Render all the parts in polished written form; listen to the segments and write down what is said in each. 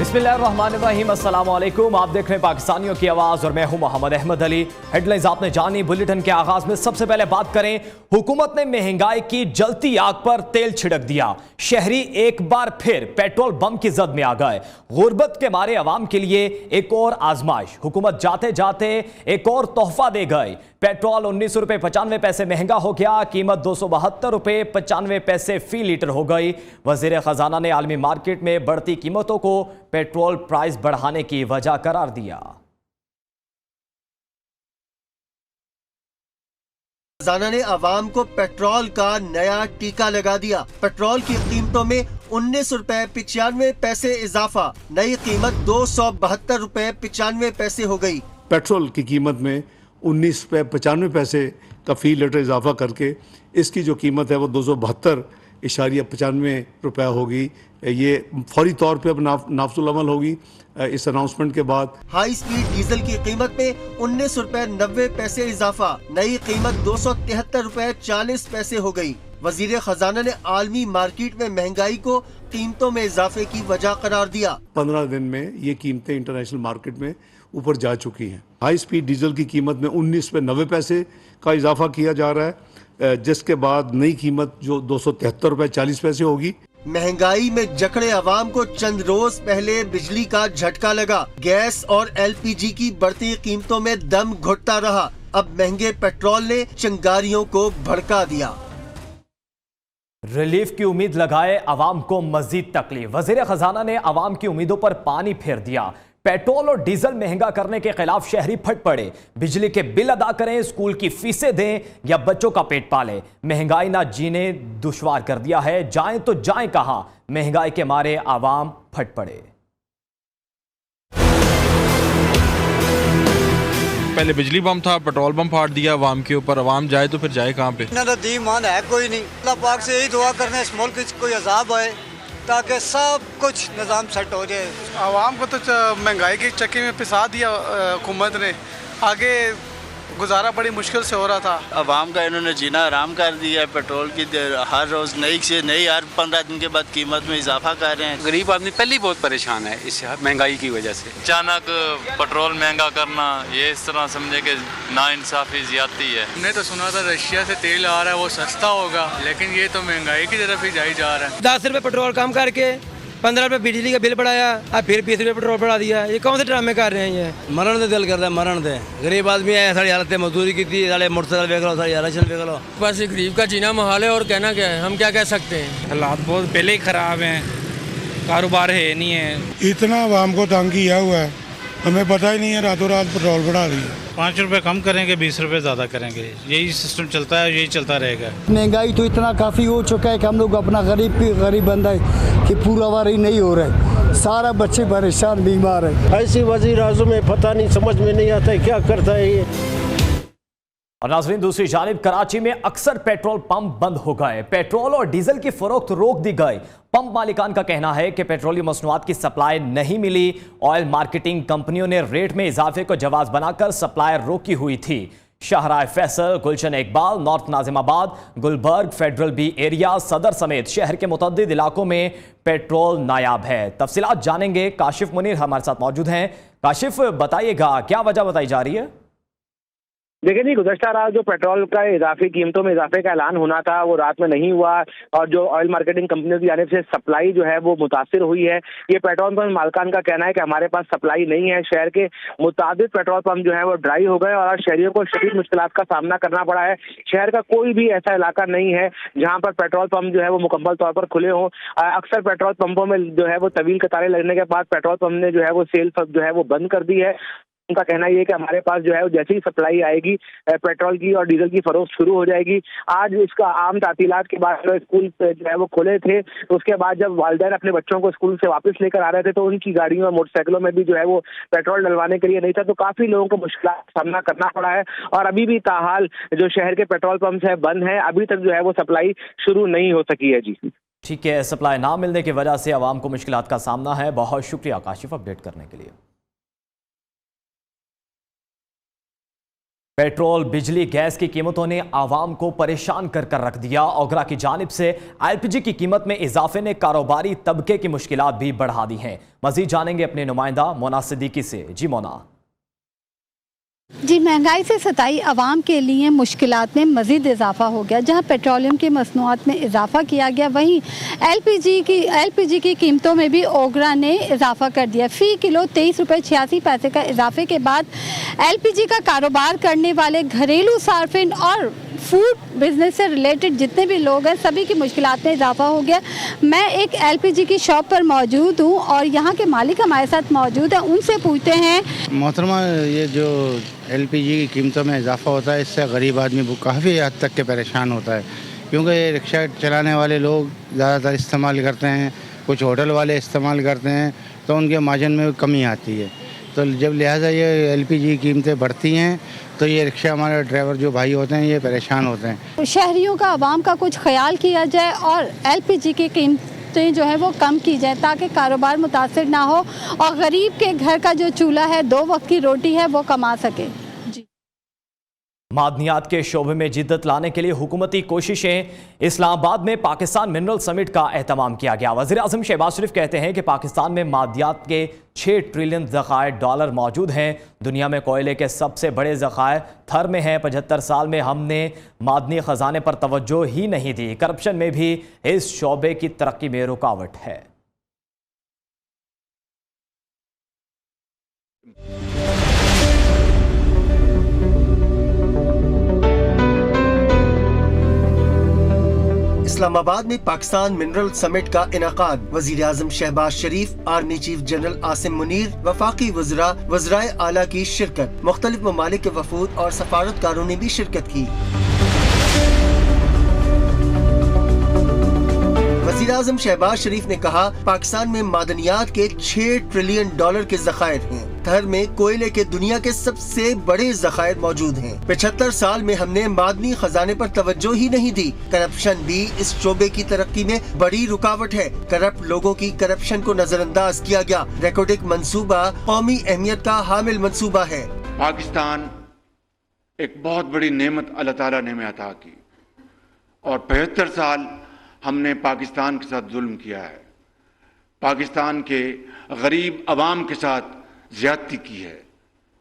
बिस्मिल्लाहिर्रहमानिर्रहीम, अस्सलाम वालेकुम। आप देख रहे हैं पाकिस्तानियों की आवाज़ और मैं हूं मोहम्मद अहमद अली। हेडलाइंस आपने जानी। बुलेटिन के आगाज में सबसे पहले बात करें, हुकूमत ने महंगाई की जलती आग पर तेल छिड़क दिया। शहरी एक बार फिर पेट्रोल बम की जद में आ गए। गुर्बत के मारे अवाम के लिए एक और आजमाइश। हुकूमत जाते जाते एक और तोहफा दे गए। पेट्रोल 19 रुपए 95 पैसे महंगा हो गया। कीमत 272 रुपए 95 पैसे फी लीटर हो गई। वजीर खजाना ने आलमी मार्केट में बढ़ती कीमतों को पेट्रोल प्राइस बढ़ाने की वजह करार दिया। खजाना ने आवाम को पेट्रोल का नया टीका लगा दिया। पेट्रोल की कीमतों में 19 रुपए 95 पैसे इजाफा। नई कीमत 272 रुपए 95 पैसे हो गई। पेट्रोल की कीमत में 19 रुपए 95 पैसे का फी लीटर इजाफा करके इसकी जो कीमत है वो 272.95 रुपया होगी। ये फौरी तौर पे अब नाफजुल अमल होगी इस अनाउंसमेंट के बाद। हाई स्पीड डीजल की कीमत में 19 रुपए 90 पैसे इजाफा। नई कीमत 273 रुपए 40 पैसे हो गई। वजीर खजाना ने आलमी मार्केट में महंगाई को कीमतों में इजाफे की वजह करार दिया। 15 दिन में ये कीमतें इंटरनेशनल मार्केट में ऊपर जा चुकी हैं। हाई स्पीड डीजल की कीमत में 19 रुपए 90 पैसे का इजाफा किया जा रहा है, जिसके बाद नई कीमत जो 273 रुपए 40 पैसे होगी। महंगाई में जकड़े अवाम को चंद रोज पहले बिजली का झटका लगा। गैस और LPG की बढ़ती कीमतों में दम घुटता रहा। अब महंगे पेट्रोल ने चिंगारियों को भड़का दिया। रिलीफ की उम्मीद लगाए अवाम को मजीद तकलीफ। वजीर खजाना ने अवाम की उम्मीदों पर पानी फेर दिया। पेट्रोल और डीजल महंगा करने के खिलाफ शहरी फट पड़े। बिजली के बिल अदा करें, स्कूल की फीसें दें या बच्चों का पेट पालें। महंगाई ना जीने दुश्वार कर दिया है। जाएं तो जाएं कहां? महंगाई के मारे आवाम फट पड़े। पहले बिजली बम था, पेट्रोल बम फाड़ दिया अवाम के ऊपर। अवाम जाए तो फिर जाए कहाँ पे? ईमान है कोई नहीं। अल्लाह पाक से यही दुआ करने इस मुल्क में कोई अजाब आए ताकि सब कुछ निज़ाम सेट हो जाए। आवाम को तो महंगाई की चक्की में पिसा दिया हुकूमत ने। आगे गुजारा बड़ी मुश्किल से हो रहा था। आवाम का इन्होंने जीना आराम कर दिया है। पेट्रोल की हर रोज़ नई से नई, हर 15 दिन के बाद कीमत में इजाफा कर रहे हैं। गरीब आदमी पहले ही बहुत परेशान है इस महंगाई की वजह से। अचानक पेट्रोल महंगा करना, ये इस तरह समझे कि नाइंसाफी ज्यादती है। हमने तो सुना था रशिया से तेल आ रहा है वो सस्ता होगा, लेकिन ये तो महंगाई की तरफ ही जाई जा रहा है। 10 रुपए पेट्रोल कम करके 15 रुपए बिजली का बिल बढ़ाया, अब फिर 20 रुपए पेट्रोल बढ़ा दिया। ये कौन से ड्रामे कर रहे हैं? ये मरण दे दिल करता है, मरण दे। गरीब आदमी है, सारी हालत मजदूरी की थी, सारे मोटरसाइकिल देख लो, सारी राशन देख लो। बस गरीब का जीना मुहाल है और कहना क्या है, हम क्या कह सकते हैं। हालात बहुत पहले ही खराब हैं, कारोबार है नहीं है। इतना आवाम को तंग किया हुआ है, हमें पता ही नहीं है, रातों रात पेट्रोल बढ़ा दिया। 5 रुपए कम करेंगे, 20 रुपए ज़्यादा करेंगे। यही सिस्टम चलता है, यही चलता रहेगा। महंगाई तो इतना काफ़ी हो चुका है कि हम लोग अपना गरीब बंदा है कि पूरा वारी नहीं हो रहा है। सारा बच्चे परेशान, बीमार है। ऐसी वज़ीर आज़म में पता नहीं, समझ में नहीं आता है क्या करता है ये। और नाज़रीन, दूसरी जानिब कराची में अक्सर पेट्रोल पंप बंद हो गए। पेट्रोल और डीजल की फरोख्त रोक दी गई। पंप मालिकान का कहना है कि पेट्रोलियम मसनूआत की सप्लाई नहीं मिली। ऑयल मार्केटिंग कंपनियों ने रेट में इजाफे को जवाब बनाकर सप्लाई रोकी हुई थी। Shahrah Faisal, Gulshan Iqbal, North Nazimabad, Gulberg, Federal B Area, Saddar समेत शहर के मुतअद्दिद इलाकों में पेट्रोल नायाब है। तफसीलात जानेंगे। काशिफ मुनीर हमारे साथ मौजूद हैं। काशिफ, बताइएगा क्या वजह बताई जा रही है? देखिए जी, गुज़श्ता रात जो पेट्रोल का इजाफी कीमतों में इजाफे का ऐलान होना था वो रात में नहीं हुआ और जो ऑयल मार्केटिंग कंपनियों की जानिब से सप्लाई जो है वो मुतासिर हुई है। ये पेट्रोल पंप मालिकान का कहना है कि हमारे पास सप्लाई नहीं है। शहर के मुताबिक पेट्रोल पंप जो है वो ड्राई हो गए और आज शहरियों को शदीद मुश्किलात का सामना करना पड़ा है। शहर का कोई भी ऐसा इलाका नहीं है जहाँ पर पेट्रोल पंप जो है वो मुकम्मल तौर पर खुले हों। अक्सर पेट्रोल पंपों में जो है वो तवील कतारें लगने के बाद पेट्रोल पंप ने जो है वो सेल जो है वो बंद कर दी है। उनका कहना ये है कि हमारे पास जो है जैसे ही सप्लाई आएगी पेट्रोल की और डीजल की फरोख्त शुरू हो जाएगी। आज इसका आम तातीलात के बाद स्कूल जो है वो खुले थे, उसके बाद जब वालिदैन अपने बच्चों को स्कूल से वापस लेकर आ रहे थे तो उनकी गाड़ियों और मोटरसाइकिलों में भी जो है वो पेट्रोल डलवाने के लिए नहीं था, तो काफी लोगों को मुश्किल का सामना करना पड़ा है। और अभी भी ताहाल जो शहर के पेट्रोल पंप है बंद है, अभी तक जो है वो सप्लाई शुरू नहीं हो सकी है। जी ठीक है, सप्लाई ना मिलने की वजह से आवाम को मुश्किलात का सामना है। बहुत शुक्रिया काशिफ अपडेट करने के लिए। पेट्रोल, बिजली, गैस की कीमतों ने आवाम को परेशान कर रख दिया। ओगरा की जानिब से एलपीजी की कीमत में इजाफे ने कारोबारी तबके की मुश्किलात भी बढ़ा दी हैं। मजीद जानेंगे अपने नुमाइंदा मोना सिद्दीकी से। जी मोना। जी, महंगाई से सताई आवाम के लिए मुश्किलात में मज़ीद इजाफा हो गया। जहां पेट्रोलियम की मसनूआत में इजाफा किया गया, वहीं एलपीजी की कीमतों में भी ओगरा ने इजाफा कर दिया। फ़ी किलो 23 रुपये 86 पैसे का इजाफे के बाद एलपीजी का कारोबार करने वाले घरेलू सार्फिन और फूड बिजनेस से रिलेटेड जितने भी लोग हैं, सभी की मुश्किलात में इजाफा हो गया। मैं एक एलपीजी की शॉप पर मौजूद हूँ और यहाँ के मालिक हमारे साथ मौजूद हैं, उनसे पूछते हैं। मोहतरमा, ये जो एलपीजी की कीमतों में इजाफा होता है, इससे गरीब आदमी वो काफ़ी हद तक के परेशान होता है, क्योंकि ये रिक्शा चलाने वाले लोग ज़्यादातर इस्तेमाल करते हैं, कुछ होटल वाले इस्तेमाल करते हैं, तो उनके मार्जिन में कमी आती है। तो जब लिहाजा ये एलपीजी कीमतें बढ़ती हैं तो ये रिक्शा हमारे ड्राइवर जो भाई होते हैं ये परेशान होते हैं। शहरियों का, आवाम का कुछ ख्याल किया जाए और एलपीजी की कीमतें जो है वो कम की जाए ताकि कारोबार मुतासिर ना हो और गरीब के घर का जो चूल्हा है, 2 वक्त की रोटी है, वो कमा सके। मादनियात के शोबे में जिद्दत लाने के लिए हुकूमती कोशिशें। इस्लामाबाद में पाकिस्तान मिनरल समिट का एहतमाम किया गया। वज़ीर आज़म शहबाज शरीफ कहते हैं कि पाकिस्तान में मादनियात के 6 ट्रिलियन ज़खायर डॉलर मौजूद हैं। दुनिया में कोयले के सबसे बड़े ज़खायर थर में हैं। 75 साल में हमने मादनी ख़जाने पर तवज्जो ही नहीं दी। करप्शन में भी इस शोबे की तरक्की में रुकावट है। इस्लामाबाद में पाकिस्तान मिनरल समिट का इनेकाद। वज़ीर आज़म Shehbaz Sharif, army chief general Asim Munir, वफाकी वज़रा, वज़राए आला की शिरकत। मुख्तलिफ ममालिक के वफूद और सफारतकारों ने भी शिरकत की। वज़ीर आज़म शहबाज शरीफ ने कहा, पाकिस्तान में मादनियात के 6 ट्रिलियन डॉलर के ज़खायर हैं। थर में कोयले के दुनिया के सबसे बड़े ज़खायर मौजूद हैं। 75 साल में हमने मादनी खजाने पर तवज्जो ही नहीं दी। करप्शन भी इस शोबे की तरक्की में बड़ी रुकावट है। करप्ट लोगों की करप्शन को नजरअंदाज किया गया। रेकॉर्डिक मंसूबा कौमी अहमियत का हामिल मंसूबा है। पाकिस्तान एक बहुत बड़ी नेमत अल्लाह ताला ने हमें अता की और 75 साल हमने पाकिस्तान के साथ जुल्म किया है। पाकिस्तान के गरीब अवाम के साथ ज्यादती की है,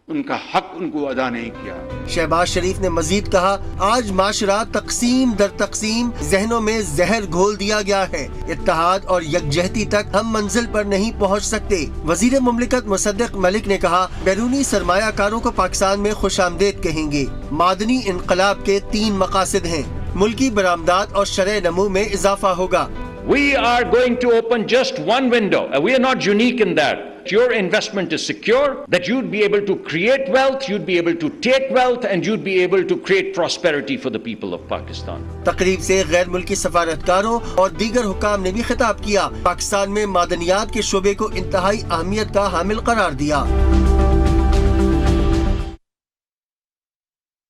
उनका हक उनको अदा नहीं किया। शहबाज शरीफ ने मजीद कहा, आज माशरा तकसीम दर तकसीम जहनों में जहर घोल दिया गया है। इत्तेहाद और यकजहती तक हम मंजिल पर नहीं पहुंच सकते। वजीर मुमलिकत मुसद्दिक मलिक ने कहा, बैरूनी सरमायाकारों को पाकिस्तान में खुशामदीद कहेंगे। मादनी इनकलाब के 3 मकासद हैं। मुल्की बरामदात और शरह नमू में इजाफा होगा। We are going to open just one window. We are not unique in that. Your investment is secure, that you'd be able to create wealth, you'd be able to take wealth, and you'd be able to create prosperity for the people of Pakistan. तकरीब से गैर मुल्की सफारतकारों और दीगर हुकाम ने भी खिताब किया। पाकिस्तान में मादनियात के शोबे को इंतहाई अहमियत का हामिल करार दिया।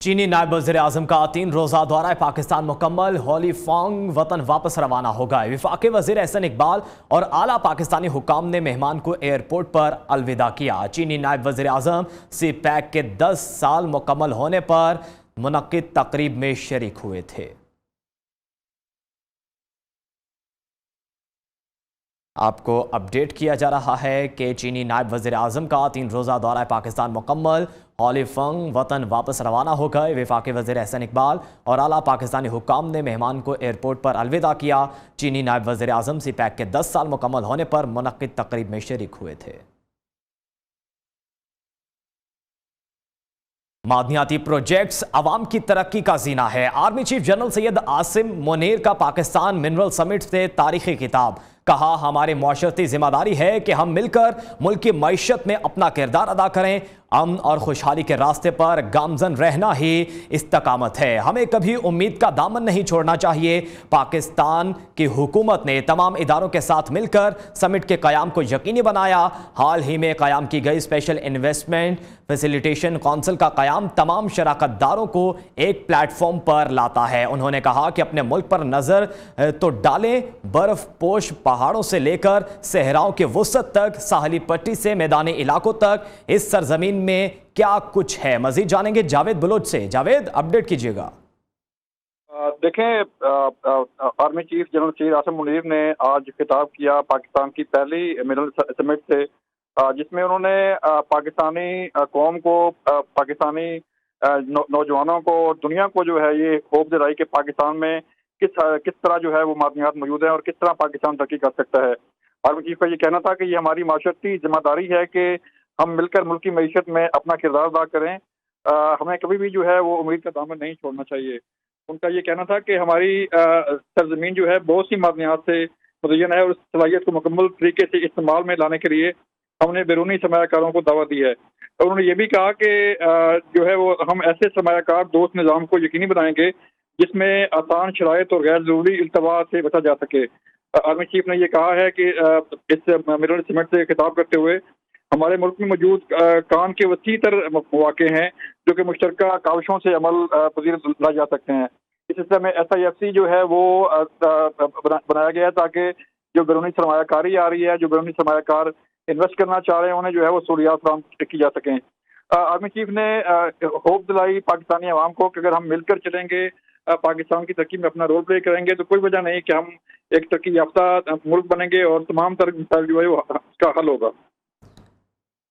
चीनी नायब वज़ीर आज़म का 3 रोज़ा दौरा पाकिस्तान मुकम्मल। हॉलीफॉन्ग वतन वापस रवाना हो गए। विफाकी वज़ीर एहसन इकबाल और आला पाकिस्तानी हुकाम ने मेहमान को एयरपोर्ट पर अलविदा किया। चीनी नायब वज़ीर आज़म CPEC के 10 साल मुकम्मल होने पर मुनक्किद तकरीब में शरीक हुए थे। आपको अपडेट किया जा रहा है कि चीनी नायब वज़ीर आज़म का 3 रोज़ा दौरा पाकिस्तान मुकम्मल। हॉलीफॉन्ग वतन वापस रवाना हो गए। वफाकी वज़ीर एहसन इकबाल और आला पाकिस्तानी हुकाम ने मेहमान को एयरपोर्ट पर अलविदा किया। चीनी नायब वज़ीर आज़म CPEC के 10 साल मुकम्मल होने पर मुनक्किद तकरीब में शरीक हुए थे। मादनियाती प्रोजेक्ट्स आवाम की तरक्की का जीना है। Army chief general Syed Asim Munir का पाकिस्तान मिनरल समिट से तारीखी खिताब। कहा, हमारी मुआशरती जिम्मेदारी है कि हम मिलकर मुल्क की मईशत में अपना किरदार अदा करें। अमन और खुशहाली के रास्ते पर गामजन रहना ही इस्तकामत है। हमें कभी उम्मीद का दामन नहीं छोड़ना चाहिए। पाकिस्तान की हुकूमत ने तमाम इदारों के साथ मिलकर समिट के क़याम को यकीनी बनाया। हाल ही में क़याम की गई स्पेशल इन्वेस्टमेंट फैसिलिटेशन काउंसिल का क़याम तमाम शराकतदारों को एक प्लेटफॉर्म पर लाता है। उन्होंने कहा कि अपने मुल्क पर नज़र तो डालें, बर्फ पोश पहाड़ों से लेकर सहराओं के वसत तक, साहली पट्टी से मैदानी इलाकों तक, इस सरजमीन में क्या कुछ है, मजीद जानेंगे जावेद बलोच से। जावेद, अपडेट कीजिएगा। देखें, army chief general Syed Asim Munir ने आज खिताब किया पाकिस्तान की पहली मिडल समिट से, जिसमें उन्होंने पाकिस्तानी कौम को, पाकिस्तानी नौजवानों को, दुनिया को जो है ये होप दिलाई कि पाकिस्तान में किस तरह जो है वो मादनियात मौजूद है और किस तरह पाकिस्तान तरक्की कर सकता है। आर्मी चीफ का ये कहना था कि ये हमारी माशरती जिम्मेदारी है कि हम मिलकर मुल्क की मईशत में अपना किरदार अदा करें। हमें कभी भी जो है वो उम्मीद का दामन नहीं छोड़ना चाहिए। उनका ये कहना था कि हमारी सरजमीन जो है बहुत सी मादनियात से मुज़य्यन है और उस सलाहियत को मुकम्मल तरीके से इस्तेमाल में लाने के लिए हमने बैरूनी सरमायाकारों को दावत दी है। और उन्होंने ये भी कहा कि जो है वो हम ऐसे सरमायाकार दोस्त निज़ाम को यकीनी बनाएंगे जिसमें आसान शराइत और गैर ज़रूरी इल्तवा से बचा जा सके। आर्मी चीफ ने यह कहा है कि इस मिडल समिट से खिताब करते हुए हमारे मुल्क में मौजूद कान के वसी तर मौके हैं जो कि मुश्तरका काविशों से अमल पजीर लाए जा सकते हैं। इस सिलसिले में SIFC जो है वो बनाया गया है ताकि जो बैरूनी सरमायाकारी आ रही है, जो बैरूनी सरमायाकार इन्वेस्ट करना चाह रहे हैं, उन्हें जो है वो सहूलियात फराहम की जा सकें। आर्मी चीफ ने होप दिलाई पाकिस्तानी अवाम को कि अगर हम मिलकर चलेंगे, पाकिस्तान की तरक्की में अपना रोल प्ले करेंगे, तो कोई वजह नहीं कि हम एक तरक्की याफ्ता मुल्क बनेंगे और तमाम तरह जो है उसका हल होगा।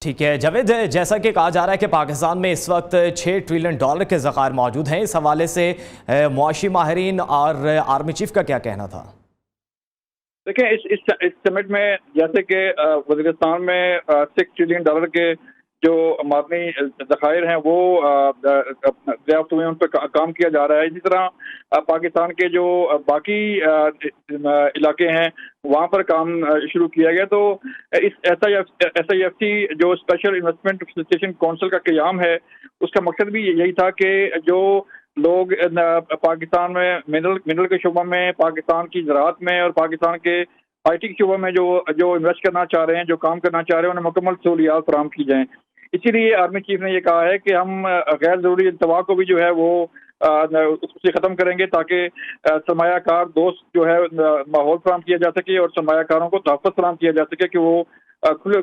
ठीक है जावेद, जैसा कि कहा जा रहा है कि पाकिस्तान में इस वक्त $6 ट्रिलियन के ज़खायर मौजूद हैं, इस हवाले से मुआशी माहिरीन और आर्मी चीफ का क्या कहना था? देखें, इस समिट में जैसे कि वज़ीरिस्तान में $6 ट्रिलियन के जो मादनी ज़खायर हैं वो दरियाफ्त हुए, उन पर काम किया जा रहा है। इसी तरह पाकिस्तान के जो बाकी इलाके हैं वहाँ पर काम शुरू किया गया। तो इस SIFC जो स्पेशल इन्वेस्टमेंट फैसिलिटेशन काउंसिल का क़याम है, उसका मकसद भी यही था कि जो लोग पाकिस्तान में मिनरल के शोबा में, पाकिस्तान की ज़राअत में और पाकिस्तान के IT के शोबा में जो इन्वेस्ट करना चाह रहे हैं, जो काम करना चाह रहे हैं, उन्हें मुकम्मल सहूलियात फराहम की जाएँ। इसीलिए आर्मी चीफ ने यह कहा है कि हम गैर ज़रूरी इल्तवा को भी जो है वो उससे ख़त्म करेंगे ताकि सरमायाकार दोस्त जो है माहौल फराहम किया जा सके और सरमायाकारों को तहफ़्फ़ुज़ फराहम किया जा सके कि वो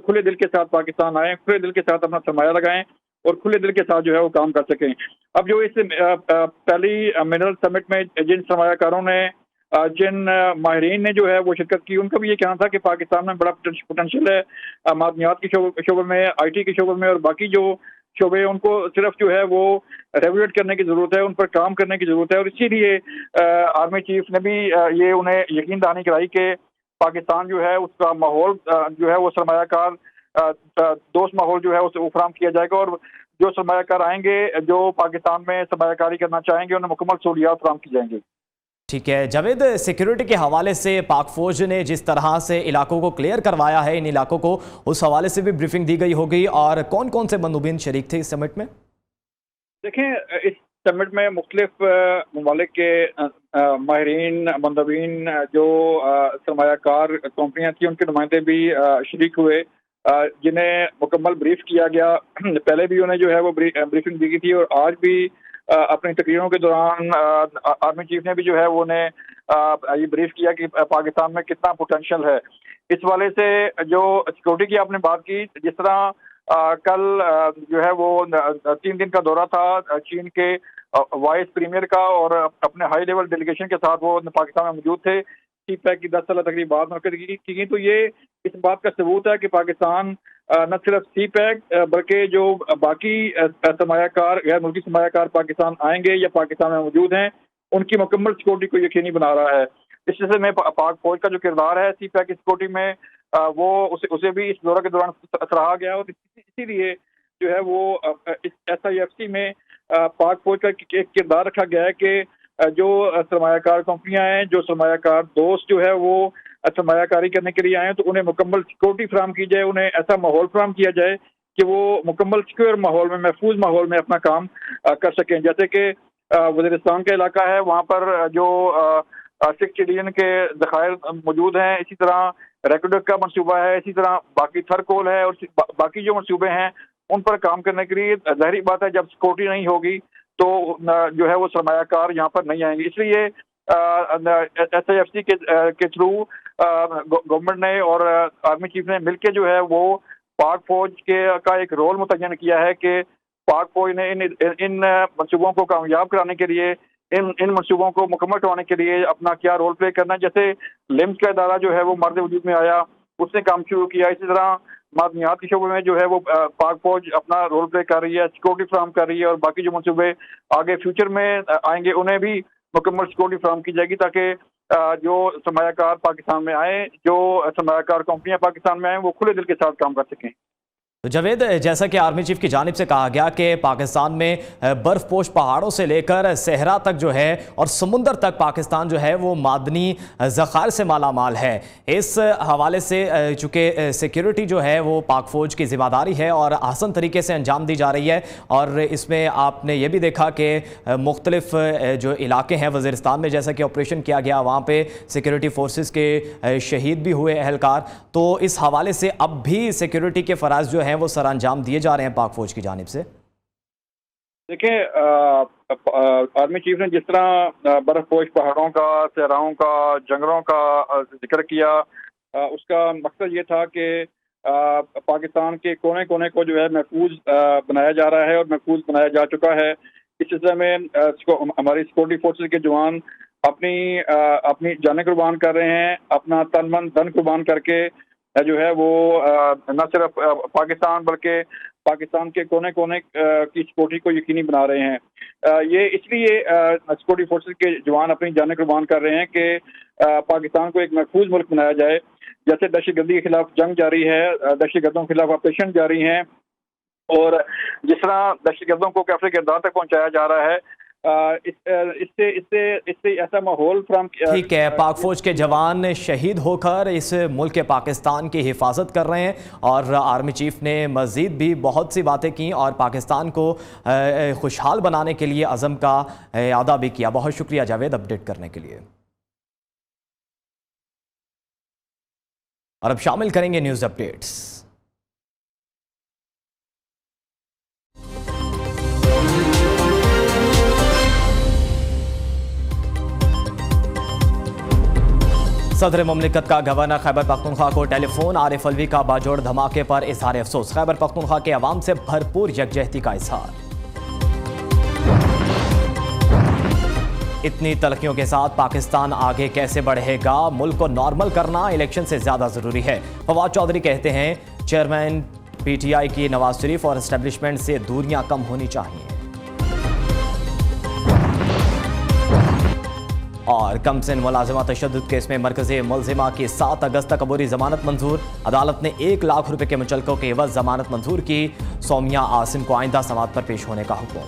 खुले दिल के साथ पाकिस्तान आएँ, खुले दिल के साथ अपना सरमाया लगाएँ और खुले दिल के साथ जो है वो काम कर सकें। अब जो इस पहली मिनरल समिट में जिन सरमायाकारों ने, जिन माहिरीन ने जो है वो शिरकत की, उनका भी ये कहना था कि पाकिस्तान में बड़ा पोटेंशियल है मादनियात के शोबे में, IT के शोबे में और बाकी जो शोबे, उनको सिर्फ जो है वो रेगुलेट करने की ज़रूरत है, उन पर काम करने की ज़रूरत है। और इसीलिए आर्मी चीफ ने भी ये उन्हें यकीन दहानी कराई कि पाकिस्तान जो है उसका माहौल जो है वो सरमायाकार दोस्त माहौल जो है उसे फराहम किया जाएगा और जो सरमायाकार आएंगे, जो पाकिस्तान में सरमायाकारी करना चाहेंगे, उन्हें मुकम्मल सहूलियात फराहम की जाएंगी। ठीक है जावेद, सिक्योरिटी के हवाले से पाक फौज ने जिस तरह से इलाकों को क्लियर करवाया है, इन इलाकों को, उस हवाले से भी ब्रीफिंग दी गई होगी। और कौन कौन से बंदूबीन शरीक थे इस समिट में? देखें, इस समिट में मुख्तलिफ ममालिक के माहिरीन, बंदूबीन, जो सरमायाकार कंपनियां थी, उनके नुमाइंदे भी शरीक हुए, जिन्हें मुकम्मल ब्रीफ किया गया। पहले भी उन्हें जो है वो ब्रीफिंग दी गई थी और आज भी अपनी तकरीरों के दौरान आर्मी चीफ ने भी जो है वो उन्हें ये ब्रीफ किया कि पाकिस्तान में कितना पोटेंशियल है। इस वाले से जो सिक्योरिटी की आपने बात की, जिस तरह कल जो है वो 3 दिन का दौरा था चीन के वाइस प्रीमियर का और अपने हाई लेवल डेलीगेशन के साथ वो पाकिस्तान में मौजूद थे। CPEC की 10 साल तकरीब बाद मुनक़िद की गई। तो ये इस बात का सबूत है कि पाकिस्तान न सिर्फ CPEC बल्कि जो बाकी सरमायाकार, गैर मुल्की सरमायाकार पाकिस्तान आएंगे या पाकिस्तान में मौजूद हैं, उनकी मुकम्मल सिक्योरिटी को यकीनी बना रहा है। इस सिलसिले में पाक फौज का जो किरदार है CPEC की सिक्योरिटी में, वो उसे भी इस दौरे के दौरान सराहा गया और इसीलिए जो है वो इस SIFC में पाक फौज का एक किरदार रखा गया है कि जो सरमायाकार कंपनियां हैं, जो सरमायाकार दोस्त जो है वो सरमायाकारी करने के लिए आए हैं, तो उन्हें मुकम्मल सिक्योरिटी फराहम की जाए, उन्हें ऐसा माहौल फराहम किया जाए कि वो मुकम्मल सिक्योर माहौल में, महफूज माहौल में अपना काम कर सकें। जैसे कि वज़ीरिस्तान का इलाका है, वहाँ पर जो 6 ट्रिलियन के ज़खायर मौजूद हैं, इसी तरह रेकोडक का मनसूबा है, इसी तरह बाकी थरकोल है और बाकी जो मनसूबे हैं उन पर काम करने के लिए ज़ाहिर बात है जब सिक्योरिटी नहीं होगी तो जो है वो सरमायाकार यहाँ पर नहीं आएंगे। इसलिए SIFC के थ्रू गवर्नमेंट ने और आर्मी चीफ ने मिलकर जो है वो पाक फौज का एक रोल मुतय्यन किया है कि पाक फौज ने इन मंसूबों को कामयाब कराने के लिए, इन मंसूबों को मुकम्मल करवाने के लिए अपना क्या रोल प्ले करना है। जैसे लिम्स का इदारा जो है वो मर्द वजूद में आया, उसने काम शुरू किया। इसी तरह मादनियात के शोबे में जो है वो पाक फौज अपना रोल प्ले कर रही है, सिक्योरिटी फ्राहम कर रही है, और बाकी जो मंसूबे आगे फ्यूचर में आएंगे उन्हें भी मुकम्मल सिक्योरिटी फ्राहम की जाएगी, ताकि जो सरमायाकार पाकिस्तान में आए, जो सरमायाकार कंपनियां पाकिस्तान में आए, वो खुले दिल के साथ काम कर सकें। तो जावेद, जैसा कि आर्मी चीफ की जानिब से कहा गया कि पाकिस्तान में बर्फपोश पहाड़ों से लेकर सहरा तक जो है और समुंदर तक पाकिस्तान जो है वो मादनी ज़खायर से माला माल है। इस हवाले से चूँकि सिक्योरिटी जो है वो पाक फ़ौज की ज़िम्मेदारी है और आसान तरीके से अंजाम दी जा रही है, और इसमें आपने ये भी देखा कि मुख्तलिफ जो इलाके हैं वज़ीरिस्तान में जैसा कि ऑपरेशन किया गया, वहाँ पर सिक्योरिटी फोर्सेस के शहीद भी हुए एहलकार। तो इस हवाले से अब भी सिक्योरिटी के फ़राइज़ जो हैं वो सर अंजाम दिए जा रहे हैं पाक फौज की जानिब से। देखिए, आर्मी चीफ ने जिस तरह बर्फपोश पहाड़ों का, सहराओं का, जंगलों का जिक्र किया, उसका मकसद ये था कि पाकिस्तान के कोने कोने को जो है महफूज बनाया जा रहा है और महफूज बनाया जा चुका है। इस सिलसिले में हमारी सिक्योरिटी फोर्सेस के जवान अपनी जानें कुर्बान कर रहे हैं, अपना तन मन धन कुर्बान करके जो है वो न सिर्फ पाकिस्तान बल्कि पाकिस्तान के कोने कोने की सिक्योरिटी को यकीनी बना रहे हैं। ये इसलिए सिक्योरिटी फोर्सेस के जवान अपनी जानें कुर्बान कर रहे हैं कि पाकिस्तान को एक महफूज मुल्क बनाया जाए। जैसे दहशतगर्दी के खिलाफ जंग जारी है, दहशतगर्दों के खिलाफ ऑपरेशन जारी हैं, और जिस तरह दहशतगर्दों को कैफे किरदार तक पहुँचाया जा रहा है, इससे ऐसा माहौल ठीक है। पाक फौज के जवान शहीद होकर इस मुल्क के पाकिस्तान की हिफाजत कर रहे हैं, और आर्मी चीफ ने मज़ीद भी बहुत सी बातें की और पाकिस्तान को खुशहाल बनाने के लिए अज़म का अदा भी किया। बहुत शुक्रिया जावेद अपडेट करने के लिए। और अब शामिल करेंगे न्यूज़ अपडेट्स। सदर मुमलिकत का गवर्नर खैबर पख्तूनख्वा को टेलीफोन, आरिफ अलवी का बाजोड़ धमाके पर इजहार अफसोस। खैबर पख्तूनख्वा के अवाम से भरपूर यकजहती का इजहार। इतनी तरक्कियों के साथ पाकिस्तान आगे कैसे बढ़ेगा? मुल्क को नॉर्मल करना इलेक्शन से ज्यादा जरूरी है। फवाद चौधरी कहते हैं चेयरमैन PTI की नवाज शरीफ और एस्टेब्लिशमेंट से दूरियां कम होनी चाहिए। और कमसिन मुलाजिमा तशद्दुद केस में मरकजी मुलजिमा की 7 अगस्त तक अबूरी जमानत मंजूर। अदालत ने 1 लाख रुपए के मुचलकों के एवज जमानत मंजूर की। सौमिया आसिम को आइंदा समाअत पर पेश होने का हुक्म।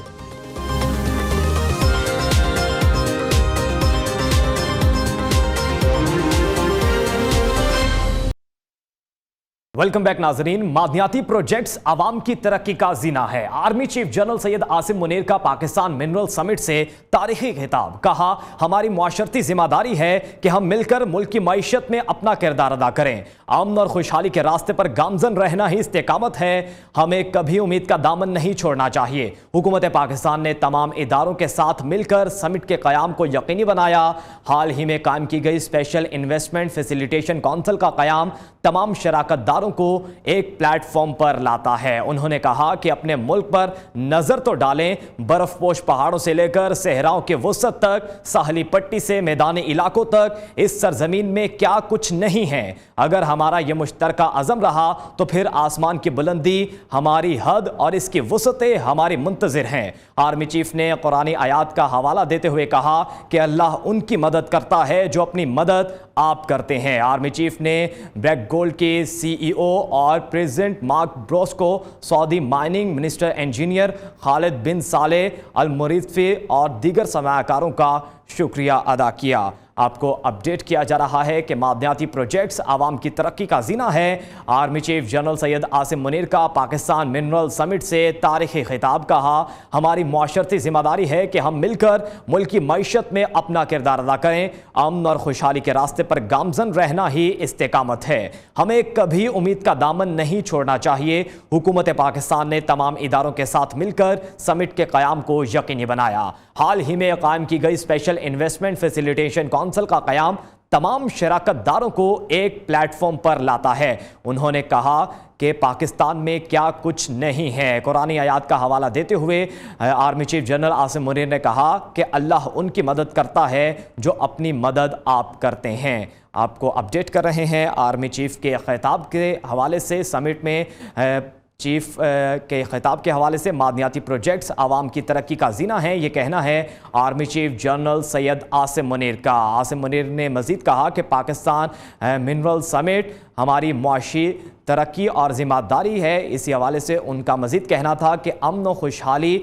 वेलकम बैक नाजरीन। मादनियाती प्रोजेक्ट्स आवाम की तरक्की का जीना है। Army chief general Syed Asim Munir का पाकिस्तान मिनरल समिट से तारीखी खिताब। कहा, हमारी मुआशरती जिम्मेदारी है कि हम मिलकर मुल्क की मईशत में अपना किरदार अदा करें। अमन और खुशहाली के रास्ते पर गामजन रहना ही इस्तेकामत है। हमें कभी उम्मीद का दामन नहीं छोड़ना चाहिए। हुकूमत पाकिस्तान ने तमाम इदारों के साथ मिलकर समिट के क़याम को यकीनी बनाया। हाल ही में कायम की गई स्पेशल इन्वेस्टमेंट फैसिलिटेशन काउंसिल का क़याम तमाम शराकतदारों को एक प्लेटफॉर्म पर लाता है। उन्होंने कहा कि अपने मुल्क पर नजर तो डालें, बर्फपोश पहाड़ों से लेकर सहराओं के वसत तक, साहली पट्टी से मैदानी इलाकों तक, इस सरजमीन में क्या कुछ नहीं है। अगर हमारा यह मुश्तरका अज़म रहा तो फिर आसमान की बुलंदी हमारी हद और इसकी वसतें हमारी मुंतज़िर हैं। आर्मी चीफ ने कुरानी आयात का हवाला देते हुए कहा कि अल्लाह उनकी मदद करता है जो अपनी मदद आप करते हैं। आर्मी चीफ ने ब्लैक गोल्ड के CEO और प्रेसिडेंट मार्क ब्रोस को Saudi mining minister engineer Khalid bin Saleh al मुरीदफी और दीगर सरमायाकारों का शुक्रिया अदा किया। आपको अपडेट किया जा रहा है कि मादनियाती प्रोजेक्ट्स आवाम की तरक्की का जीना है। Army chief general Syed Asim Munir का पाकिस्तान मिनरल समिट से तारीखी खिताब। कहा, हमारी मुआशरती जिम्मेदारी है कि हम मिलकर मुल्क की मईशत में अपना किरदार अदा करें। अमन और खुशहाली के रास्ते पर गामजन रहना ही इस्तेकामत है। हमें कभी उम्मीद का दामन नहीं छोड़ना चाहिए। हुकूमत पाकिस्तान ने तमाम इदारों के साथ मिलकर समिट के क़याम को यकीनी बनाया। हाल ही में कायम की गई स्पेशल इन्वेस्टमेंट फैसिलिटेशन काउंसिल का क़याम तमाम शराकतदारों को एक प्लेटफॉर्म पर लाता है। उन्होंने कहा कि पाकिस्तान में क्या कुछ नहीं है। कुरानी आयात का हवाला देते हुए army chief general Asim Munir ने कहा कि अल्लाह उनकी मदद करता है जो अपनी मदद आप करते हैं। आपको अपडेट कर रहे हैं आर्मी चीफ के खिताब के हवाले से। समिट में चीफ के खिताब के हवाले से मादनियाती प्रोजेक्ट्स आवाम की तरक्की का जीना है, ये कहना है army chief general Syed Asim Munir का। आसिम मुनीर ने मजीद कहा कि पाकिस्तान मिनरल समिट हमारी मुआशी तरक्की और ज़िम्मेदारी है। इसी हवाले से उनका मजीद कहना था कि अमन व खुशहाली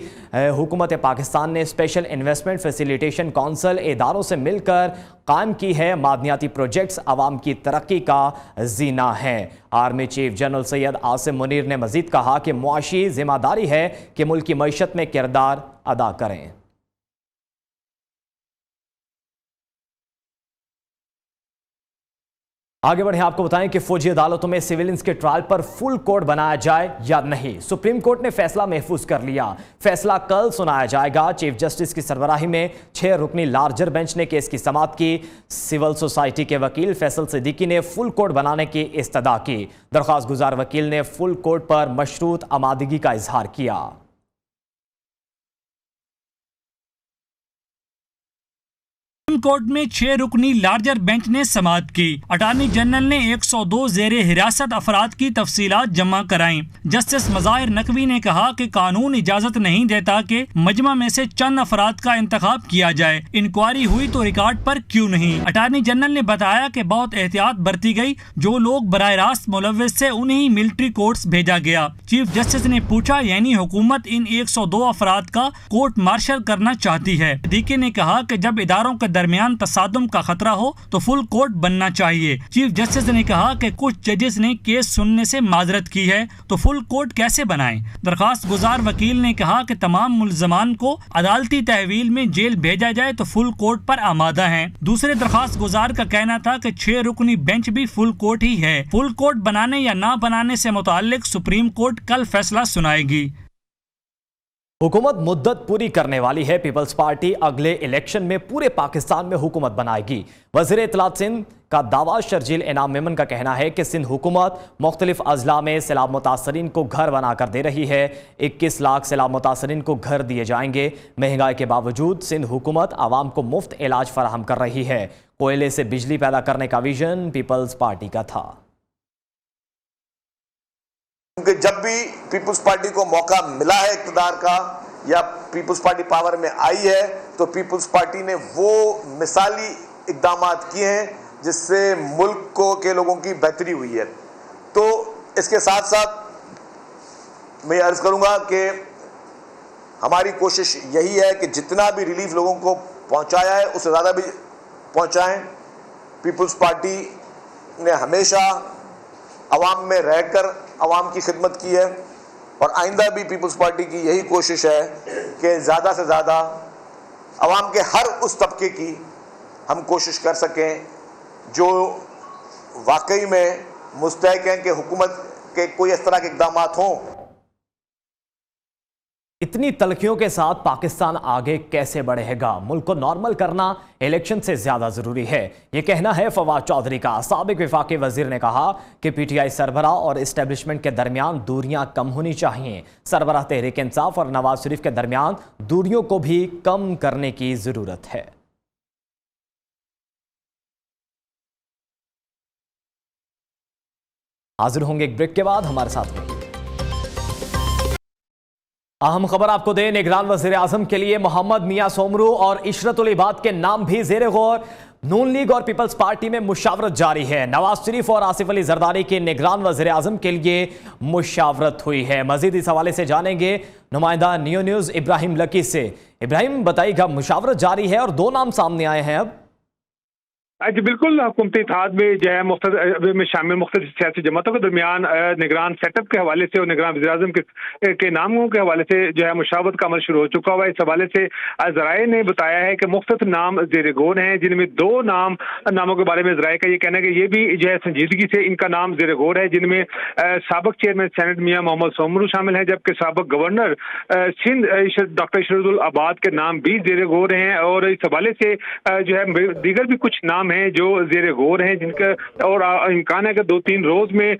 हुकूमत पाकिस्तान ने स्पेशल इन्वेस्टमेंट फैसिलिटेशन कौंसिल इदारों से मिलकर कायम की है। मादनियाती प्रोजेक्ट्स आवाम की तरक्की का जीना है। Army chief general Syed Asim Munir ने मजीद कहा कि मुआशी ज़िम्मेदारी है कि मुल्क की मईशत में किरदार अदा करें। आगे बढ़े, आपको बताएं कि फौजी अदालतों में सिविलियंस के ट्रायल पर फुल कोर्ट बनाया जाए या नहीं। सुप्रीम कोर्ट ने फैसला महफूज कर लिया। फैसला कल सुनाया जाएगा। चीफ जस्टिस की सरबराही में 6 रुकनी लार्जर बेंच ने केस की समाअत की। सिविल सोसाइटी के वकील फैसल सिद्दीकी ने फुल कोर्ट बनाने की इस्तदा की। दरख्वास्त गुजार वकील ने फुल कोर्ट पर मशरूत आमादगी का इजहार किया। सुप्रीम कोर्ट में 6 रुकनी लार्जर बेंच ने समाअत की। अटॉर्नी जनरल ने 102 ज़ेरे हिरासत अफराद की तफसीलात जमा कराईं। जस्टिस मज़ाहिर नकवी ने कहा कि कानून इजाजत नहीं देता कि मजमा में से चंद अफराद का इंतखाब किया जाए। इंक्वायरी हुई तो रिकॉर्ड पर क्यों नहीं। अटॉर्नी जनरल ने बताया कि बहुत एहतियात बरती गई। जो लोग बराह रास्त मुलव्वस से उन्हें मिलिट्री कोर्ट्स भेजा गया। चीफ जस्टिस ने पूछा यानी हुकूमत इन 102 अफराद का कोर्ट मार्शल करना चाहती है। सिद्दीकी ने कहा कि जब इदारों के दरमियान तसादुम का खतरा हो तो फुल कोर्ट बनना चाहिए। चीफ जस्टिस ने कहा कि कुछ जजेस ने केस सुनने से माजरत की है तो फुल कोर्ट कैसे बनाएं। दरखास्त गुजार वकील ने कहा कि तमाम मुल्ज़मान को अदालती तहवील में जेल भेजा जाए तो फुल कोर्ट पर आमादा है। दूसरे दरखास्त गुजार का कहना था कि 6 रुकनी बेंच भी फुल कोर्ट ही है। फुल कोर्ट बनाने या ना बनाने से मुताल्लिक सुप्रीम कोर्ट कल फैसला सुनाएगी। हुकूमत मुद्दत पूरी करने वाली है। पीपल्स पार्टी अगले इलेक्शन में पूरे पाकिस्तान में हुकूमत बनाएगी। वज़ीर इत्तलात सिंध का दावा शर्जील इनाम मेमन का कहना है कि सिंध हुकूमत मुख्तलिफ अजला में सैलाब मुतासरीन को घर बनाकर दे रही है। 21 लाख सैलाब मुतासरीन को घर दिए जाएंगे। महंगाई के बावजूद सिंध हुकूमत आवाम को मुफ्त इलाज फराहम कर रही है। कोयले से बिजली पैदा करने का विजन पीपल्स पार्टी का था। क्योंकि जब भी पीपल्स पार्टी को मौका मिला है इक़्तिदार का या पीपल्स पार्टी पावर में आई है तो पीपल्स पार्टी ने वो मिसाली इक़दामात किए हैं जिससे मुल्क को के लोगों की बेहतरी हुई है। तो इसके साथ साथ मैं अर्ज़ करूंगा कि हमारी कोशिश यही है कि जितना भी रिलीफ लोगों को पहुंचाया है उससे ज़्यादा भी पहुंचाएं। पीपल्स पार्टी ने हमेशा अवाम में रहकर अवाम की खिदमत की है और आइंदा भी पीपल्स पार्टी की यही कोशिश है कि ज़्यादा से ज़्यादा अवाम के हर उस तबके की हम कोशिश कर सकें जो वाकई में मुस्तहक हैं कि हुकूमत के कोई इस तरह के इक़दामात हों। इतनी तलखियों के साथ पाकिस्तान आगे कैसे बढ़ेगा? मुल्क को नॉर्मल करना इलेक्शन से ज्यादा जरूरी है, यह कहना है फवाद चौधरी का। साबिक वफाकी वजीर ने कहा कि पीटीआई सरबराह और इस्टेब्लिशमेंट के दरमियान दूरियां कम होनी चाहिए। सरबराह तहरीक इंसाफ और नवाज शरीफ के दरमियान दूरियों को भी कम करने की जरूरत है। हाजिर होंगे एक ब्रेक के बाद, हमारे साथ रहिए। अहम खबर आपको दें, निगरान वज़ीर आज़म के लिए मोहम्मद मियां सोमरू और इशरतुल इबाद के नाम भी ज़ेरे गौर। नून लीग और पीपल्स पार्टी में मुशावरत जारी है। नवाज शरीफ और आसिफ अली जरदारी के निगरान वज़ीर आज़म के लिए मुशावरत हुई है। मजीद इस हवाले से जानेंगे नुमाइंदा नियो न्यूज़ इब्राहिम लकी से। इब्राहिम बताइएगा, मुशावरत जारी है और 2 नाम सामने आए हैं अब। जी बिल्कुल, हुकूमती इत्तेहाद में जो है में शामिल मुख्तलिफ सियासी जमातों के दरमियान निगरान सेटअप के हवाले से और निगरान वज़ीर-ए-आज़म के नामों के हवाले से जो है मुशावरत का अमल शुरू हो चुका हुआ है। इस हवाले से ज़राए ने बताया है कि मुख्तलिफ नाम ज़ेरे गौर हैं, जिनमें 2 नामों के बारे में ज़राए का ये कहना है कि ये भी जो है संजीदगी से इनका नाम ज़ेरे गौर है, जिनमें साबिक चेयरमैन सेनेट मियां मोहम्मद सोमरू शामिल है, जबकि साबिक गवर्नर सिंध डॉक्टर इशरतुल इबाद के नाम भी ज़ेरे गौर हैं। और इस हवाले से जो है दीगर भी कुछ नाम नाम हैं जो ज़ेरे गौर हैं, जिनका और इम्कान है कि 2-3 रोज में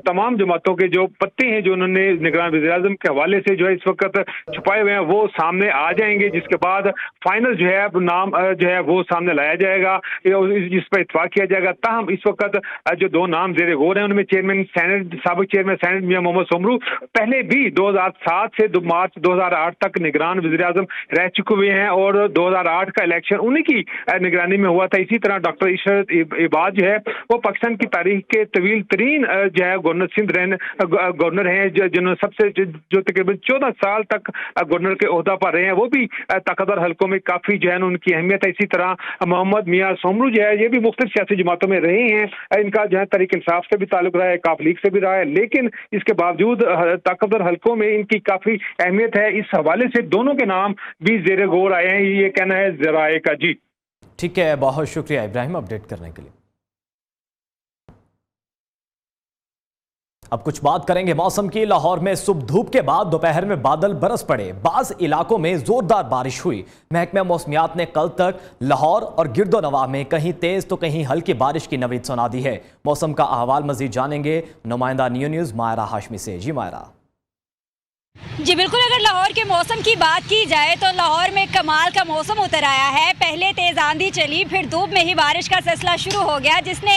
तमाम जमातों के जो पत्ते हैं जो उन्होंने निगरान वज़ीर-ए-आज़म के हवाले से जो है इस वक्त छुपाए हुए हैं वो सामने आ जाएंगे, जिसके बाद फाइनल जो है नाम जो है वो सामने लाया जाएगा, जिस पर इत्फाक किया जाएगा। ताहम इस वक्त जो 2 नाम ज़ेरे गौर हैं उनमें चेयरमैन सेनेट, साबिक चेयरमैन सेनेट मियां मोहम्मद सोमरू पहले भी 2007 से मार्च 2008 तक निगरान वज़ीर-ए-आज़म रह चुके हुए हैं और 2008 का इलेक्शन उन्हीं की निगरानी में हुआ था। इसी तरह डॉक्टर इशरत इबाद जो है वो पाकिस्तान की तारीख के तवील तरीन जो है गवर्नर सिंध गवर्नर हैं, जिन्होंने सबसे जो तकरीबन 14 साल तक गवर्नर के ओहदा पर रहे हैं, वो भी ताकतवर हल्कों में काफी जो है उनकी अहमियत है। इसी तरह मोहम्मद मियां सोमरू जो है ये भी मुख्तलिफ सियासी जमातों में रहे हैं, इनका जो है तहरीक इंसाफ से भी ताल्लुक रहा है, काफ लीग से भी रहा है, लेकिन इसके बावजूद ताकतवर हल्कों में इनकी काफी अहमियत है। इस हवाले से दोनों के नाम भी ज़ेरे गौर आए हैं, ये कहना है ज़राए का। जी ठीक है, बहुत शुक्रिया इब्राहिम अपडेट करने के लिए। अब कुछ बात करेंगे मौसम की। लाहौर में सुबह धूप के बाद दोपहर में बादल बरस पड़े, बाज इलाकों में जोरदार बारिश हुई। महकमा मौसमियात ने कल तक लाहौर और गिरदोनवा में कहीं तेज तो कहीं हल्की बारिश की नवीद सुना दी है। मौसम का अहवाल मजीद जानेंगे नुमाइंदा न्यूज़ मायरा हाशमी से। जी मायरा। जी बिल्कुल, अगर लाहौर के मौसम की बात की जाए तो लाहौर में कमाल का मौसम उतर आया है। पहले तेज़ आंधी चली, फिर धूप में ही बारिश का सिलसिला शुरू हो गया, जिसने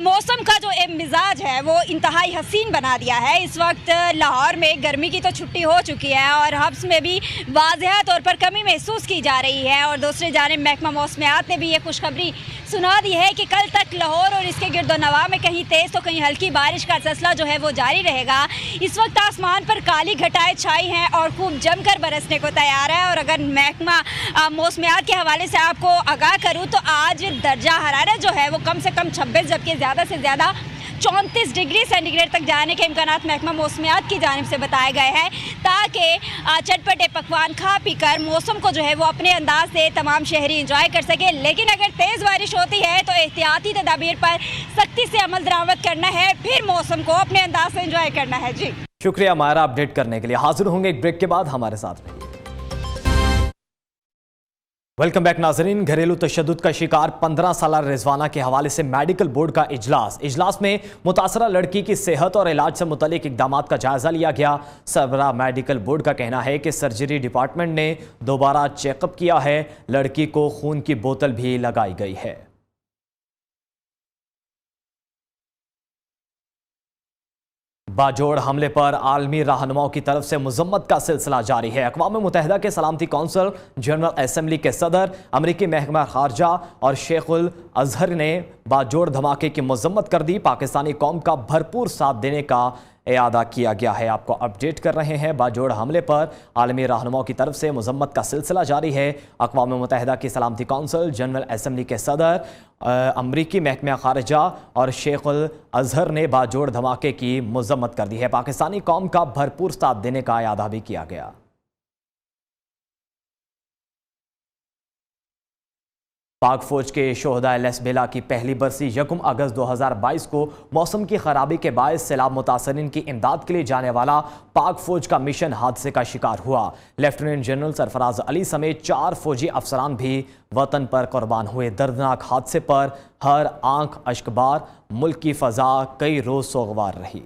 मौसम का जो मिजाज है वो इंतहाई हसीन बना दिया है। इस वक्त लाहौर में गर्मी की तो छुट्टी हो चुकी है और हब्स में भी वाज़ेह तौर पर कमी महसूस की जा रही है। और दूसरी जानिब महकमा मौसमियात ने भी ये खुशखबरी सुना दी है कि कल तक लाहौर और इसके गिरदोनवा में कहीं तेज़ तो कहीं हल्की बारिश का सिलसिला जो है वो जारी रहेगा। इस वक्त आसमान पर काली घटाएं छाई हैं और खूब जमकर बरसने को तैयार है। और अगर महकमा मौसमियात के हवाले से आपको आगाह करूं तो आज दर्जा हरारत जो है वो कम से कम 26 जबकि ज़्यादा से ज़्यादा 34 डिग्री सेंटीग्रेड तक जाने के इम्कानात महकमा मौसमियात की जानिब से बताए गए हैं, ताकि चटपटे पकवान खा पी कर मौसम को जो है वो अपने अंदाज से तमाम शहरी इंजॉय कर सके। लेकिन अगर तेज़ बारिश होती है तो एहतियाती तदाबीर पर सख्ती से अमल दरामद करना है, फिर मौसम को अपने अंदाज से इंजॉय करना है। जी शुक्रिया मायरा अपडेट करने के लिए। हाजिर होंगे एक ब्रेक के बाद, हमारे साथ रहिए। वेलकम बैक नाजरीन। घरेलू तशद्दुद का शिकार 15 साल रिजवाना के हवाले से मेडिकल बोर्ड का इजलास में मुतासरा लड़की की सेहत और इलाज से मुतल्लिक इकदाम का जायजा लिया गया। सरबराह मेडिकल बोर्ड का कहना है कि सर्जरी डिपार्टमेंट ने दोबारा चेकअप किया है, लड़की को खून की बोतल भी लगाई गई है। बाजोड़ हमले पर आलमी रहनुमाओं की तरफ से मजम्मत का सिलसिला जारी है। अक़वाम मुत्तहिदा के सलामती कौंसिल, जनरल असम्बली के सदर, अमरीकी महकमा खारजा और शेखुल अजहर ने बाजोड़ धमाके की मजम्मत कर दी। पाकिस्तानी कौम का भरपूर साथ देने का इयादा किया गया है। आपको अपडेट कर रहे हैं। बाजोड़ हमले पर आलमी रहनुमाओं की तरफ से मजम्मत का सिलसिला जारी है। अक़वाम मुत्तहिदा की सलामती कौंसिल, जनरल असम्बली के सदर, अमरीकी महकमा खारजा और शेखुल अजहर ने बाजोड़ धमाके की मजम्मत कर दी है। पाकिस्तानी कौम का भरपूर साथ देने का इयादा भी किया गया। पाक फौज के शोहदा लेस्बेला की पहली बरसी 1 अगस्त 2022 को मौसम की खराबी के बायस सैलाब मुतासरीन की इमदाद के लिए जाने वाला पाक फौज का मिशन हादसे का शिकार हुआ। लेफ्टिनेंट जनरल सरफराज अली समेत 4 फौजी अफसरान भी वतन पर कुर्बान हुए। दर्दनाक हादसे पर हर आंख अश्कबार, मुल्क की फ़ज़ा कई रोज़ सोगवार रही।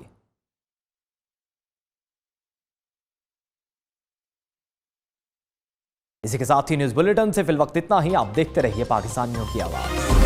इसी के साथ ही न्यूज़ बुलेटिन से फिल वक्त इतना ही। आप देखते रहिए पाकिस्तानियों की आवाज़।